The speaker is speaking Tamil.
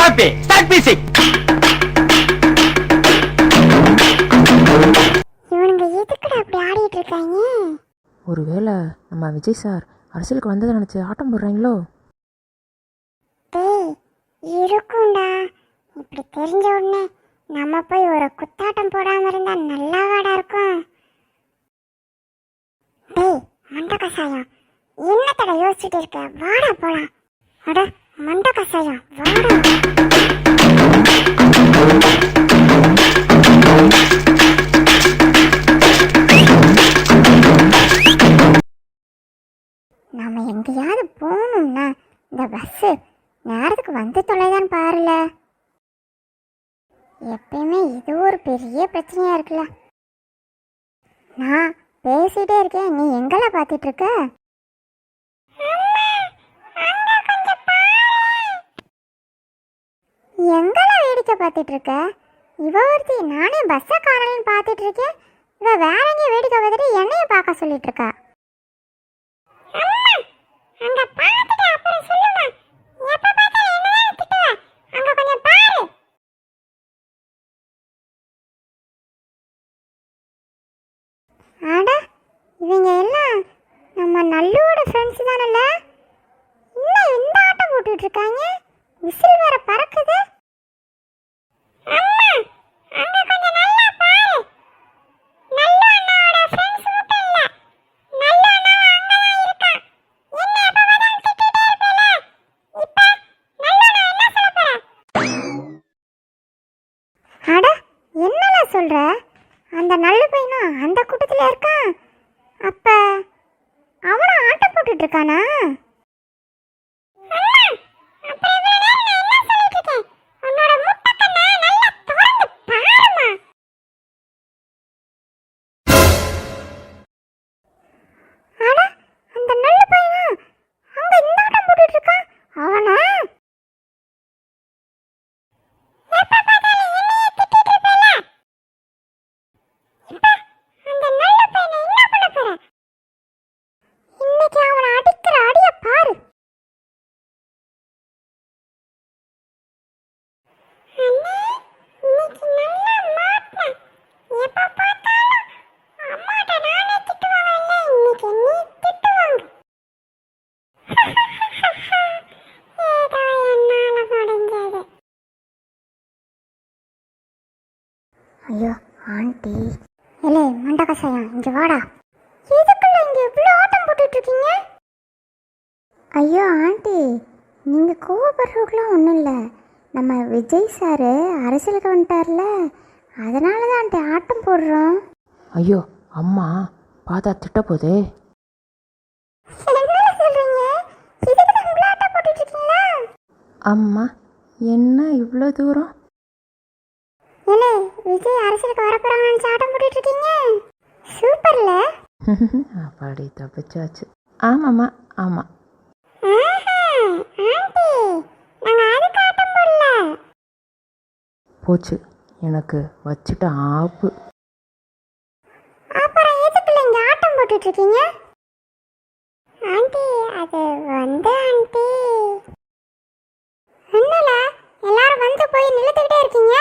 Happy start music. இவனுங்க எதுக்குடா அப்படி ஆடிட்டு இருக்காங்க? ஒருவேளை நம்ம விஜய் சார் அரசியலுக்கு வந்ததை நினச்சி ஆட்டம் போடுறாங்களோ? டேய் இருக்கும்டா. இப்படி தெரிஞ்ச உடனே நம்ம போய் ஒரு குத்தாட்டம் போடாம இருந்தா நல்லாவாடா இருக்கும். டேய் மண்ட கசாயம், என்னத்தட யோசிச்சுட்டு இருக்க? வாடா போலாம். அட மண்ட கசாயம் வாடா. நாம எங்கேயாவது போகணும்னா இந்த பஸ்ஸு நேரத்துக்கு வந்து தொலைதான்னு பாருல. எப்பயுமே இது ஒரு பெரிய பிரச்சனையா இருக்குல்ல. நான் பேசிட்டே இருக்கேன், நீ எங்கெல்லாம் பார்த்துட்டு இருக்க? எங்கெல்லாம் வேடிக்கை பார்த்துட்டு இருக்க? இவ ஒருத்தி நானே பஸ்ஸை காணலன்னு பார்த்துட்டு இருக்கேன், இவ வேற எங்கேயும் வேடிக்கை பார்த்துட்டு என்னைய பார்க்க சொல்லிட்டு இருக்கா. அங்க பாத்துட்டு அப்புறம் சொல்லுங்க. எப்ப பார்த்தாலும் என்னதான் திட்டுவ? அங்க கொஞ்சம் பாரு. அட இவங்க எல்லாம் நம்ம நல்லோட ஃப்ரெண்ட்ஸ் தானல்ல? இன்னும் இந்த ஆட்டம் போட்டுட்டு இருக்காங்க. விசில் வேற பறக்குது. அம்மா அங்க கொஞ்சம் நல்லா பாரு. நல்ல அண்ணாவோட ஃப்ரெண்ட்ஸ் மட்டும் இல்ல, நல்ல அண்ணாவும் அங்கதான் இருக்கான். என்ன எப்ப பார்த்தாலும் திட்டிட்டே இருப்பேல, இப்ப நல்ல அண்ணா என்ன சொல்ல போற? அட என்னல சொல்ற? அந்த நல்ல பையனும் அந்த கூட்டத்துல இருக்கான். அப்ப அவனும் ஆட்டம் போட்டுட்டு இருக்கானா? ஐயோ ஆண்டி, இல்லை மண்ட கசாயம் இங்கே வாடா. எதுக்குள்ள இங்கே இவ்வளோ ஆட்டம் போட்டுட்டு இருக்கீங்க? ஐயோ ஆண்டி, நீங்கள் கோவப்படுறதுக்குலாம் ஒன்றும் இல்லை. நம்ம விஜய் சார் அரசியலுக்கு வந்துட்டார்ல, அதனால தான் ஆண்டி ஆட்டம் போடுறோம். ஐயோ அம்மா பார்த்தா திட்ட போதே. என்ன சொல்கிறீங்க? இதுக்கு தான் இவ்வளோ ஆட்டம் போட்டுட்டு இருக்கீங்களா? அம்மா என்ன இவ்வளோ தூரம்? என்ன விஜய் அரசியலுக்கு வரப்போறாங்கன்னு நினைச்சு ஆட்டம் போட்டுட்டு இருக்கீங்க? சூப்பர்ல. அப்பாடி தப்பிச்சாச்சு. ஆமாம்மா ஆமாம். ஆண்டி நாங்க அதுக்கு ஆட்டம் போடல. போச்சு எனக்கு வச்சுட்ட ஆப்பு. அப்புறம் எதுக்குள்ள இங்க ஆட்டம் போட்டுட்டு இருக்கீங்க? ஆண்டி அது வந்து ஆண்டி என்னல எல்லாரும் வந்து போய் நிலத்துக்கிட்டே இருக்கீங்க?